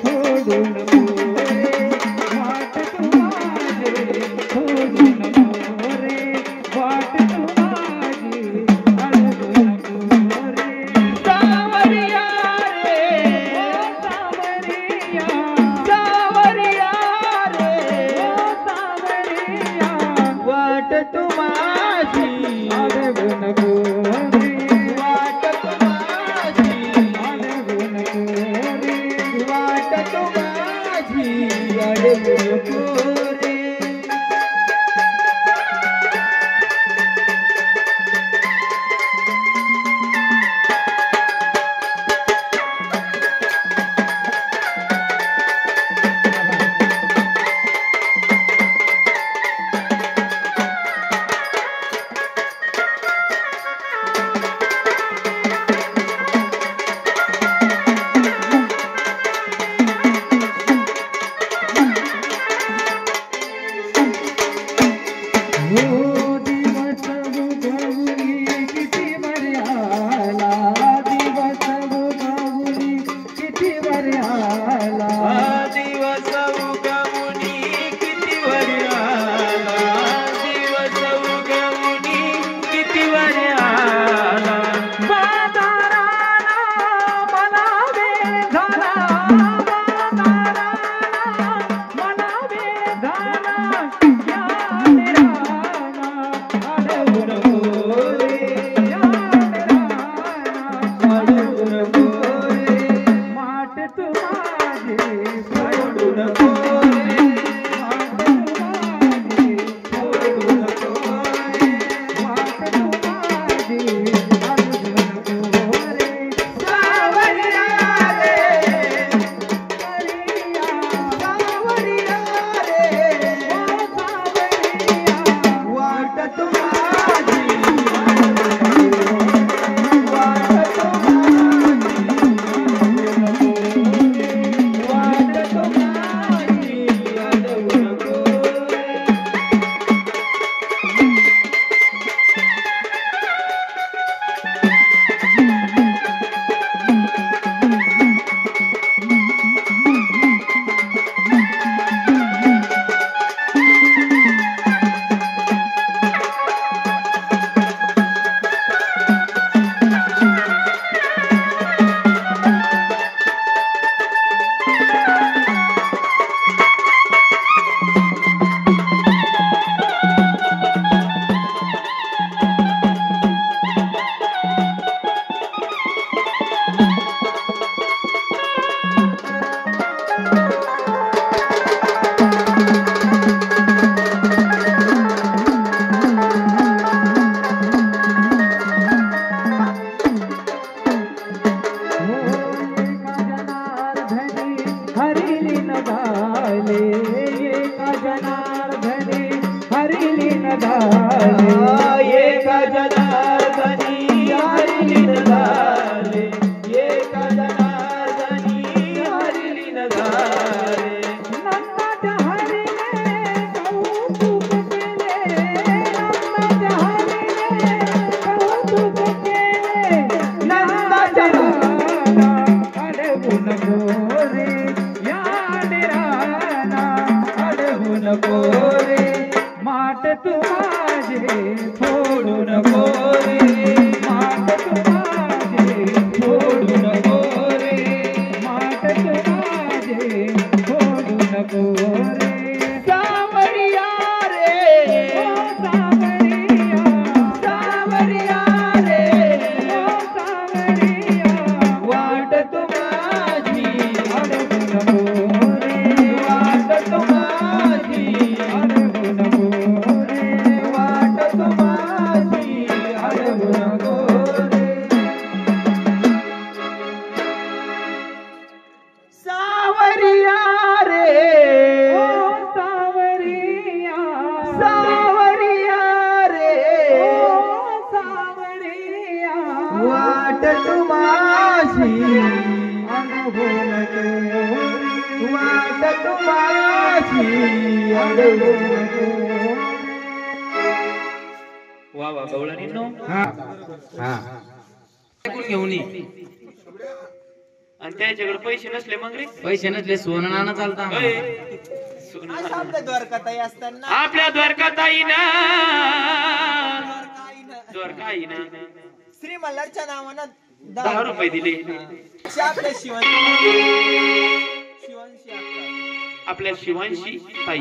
फोडू नको रे वाट तू माझी फोडू नको रे वाट तू माझी अडवू नको रे सावरिया रे सावरिया सावरिया रे सावरिया वाट तू माझी अडवू नको रे वाट तू माझी अडवू नको रे वाट तू माझी अडवू नको रे वा वा गवळणींनो हा हा ऐकून घेऊन ये. आणि त्याच्याकडे पैसे नसले मग रे पैसे नसले सोनं नाणं चालतं आम्हाला. असं आपल्या द्वारकाताई असताना आपल्या द्वारकाताईनं द्वारकाईनं श्री मल्हारच्या नावानं 10 रुपये दिले आपल्या शिवांशी आपल्या शिवांशी ताई